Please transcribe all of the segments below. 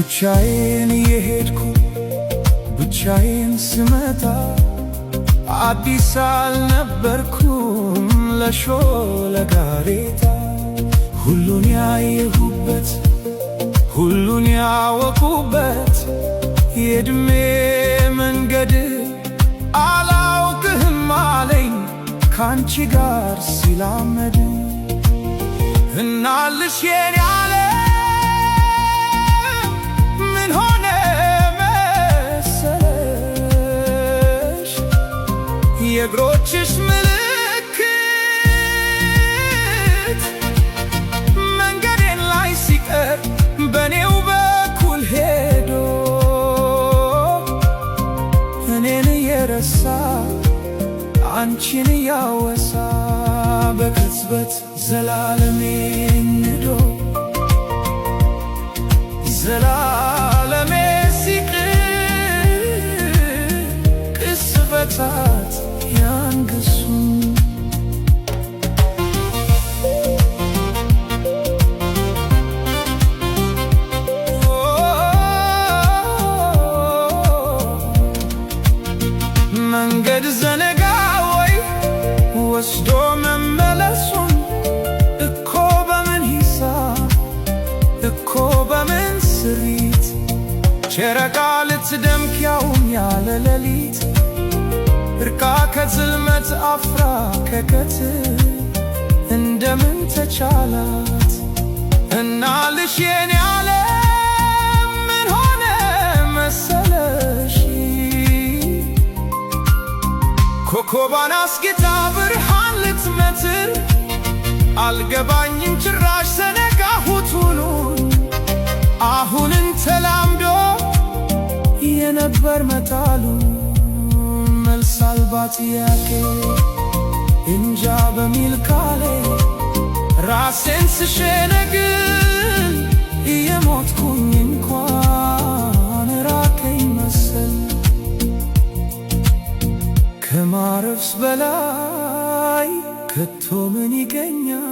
ብቻዬን የሄድኩ ብቻዬን ስመጣ አዲስ አልነበርኩም ለሾለ ጋሬጣ። ሁሉን ያየሁበት ሁሉን ያወቁበት የዕድሜ መንገድ አላውቅህም አለኝ ካንቺ ጋር ሲላመድ። እናልሽ የኔ ዓለም ምን ሆነ መሰለሽ የእግሮችሽ ምልክት መንገዴን ላይ ሲቀር በኔው በኩል ሄዶ እኔን እየረሳ አንቺን እያወሳ በቅጽበት ዘላለሜን ንዶ ዘላለሜ ሲቅር ቅስፈታት ያንገሱኝ። መንገድ ዘነጋ ወይ ወስዶ መመለሱን እኮ በምን ሂሳብ እኮ በምን ስሪት ጨረቃ ልትደምቅ ያውም ያለ ሌሊት እርቃ ከጽልመት አፍራ ከቀትር እንደምን ተቻላት እናልሽ የኔ ዓለም ምን ሆነ መሰለሽ ኮከቧን አስጌጣ ብርሃን ልትመትር አልገባኝም ጭራሽ ዘነጋሁት ሁሉን አሁንን ተላምዶ የነበር መጣሉ መልስ አልባ ጥያቄ እንጃ በሚል ቃሌ ራሴን ስሸነግል እየሞትኩኝ እንኳን ራቀኝ መሰል ከማረፍስ በላይ ከቶ ምን ይገኛል?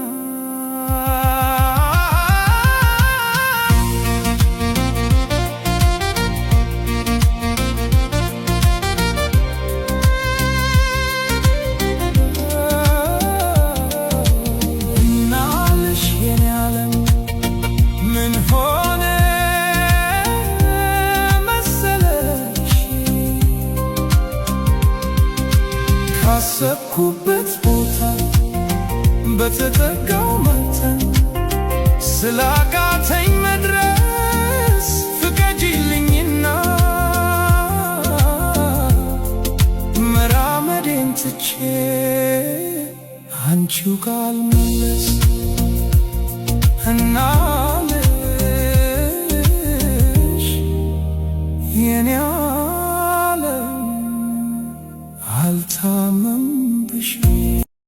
እናልሽ የኔ ዓለም ምን ሆነ መሰለሽ ካሰብኩበት ቦታ በተጠጋው መጠን ስላቃተኝ መድረስ ፍቀጂልኝና መራመዴን ትቼ አንቺው ጋር ልመለስ እና